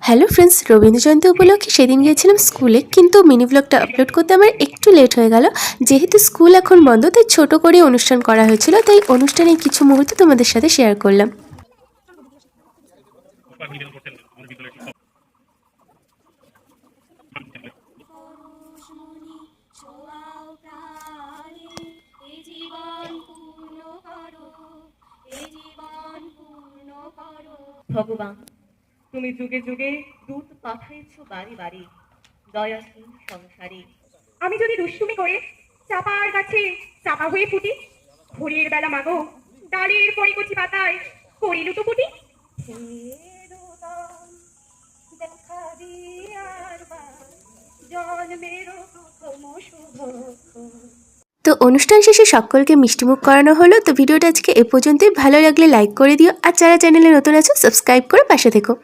Hello friends, Rabindra Jayanti উপলক্ষে সেদিন গিয়েছিলাম স্কুলে, কিন্তু মিনি ব্লগটা আপলোড করতে আমার একটু লেট হয়ে গেল। যেহেতু স্কুল এখন বন্ধ, তাই ছোট করে অনুষ্ঠান করা হয়েছিল, তাই অনুষ্ঠানের কিছু মুহূর্ত তোমাদের সাথে শেয়ার করলাম। ভগবান, তুমি যুগে যুগে দূত পাঠাইছ বাড়ি বাড়ি দয়াহীন সংসারে। আমি যদি দুষ্টুমি করে চাপার গাছে চাপা হয়ে ফুটি, ভোরের বেলা মাগো ডালের পরিকচি পাতায় করি লুটোপুটি। দেখা দিয়ার জন্মের প্রথম শুভক্ষণ। তো অনুষ্ঠান শেষে সকলকে মিষ্টিমুখ করানো হলো। তো ভিডিওটা আজকে এ পর্যন্তই। ভালো লাগলে লাইক করে দিও, আর যারা চ্যানেলে নতুন আছো সাবস্ক্রাইব করে পাশে থেকো।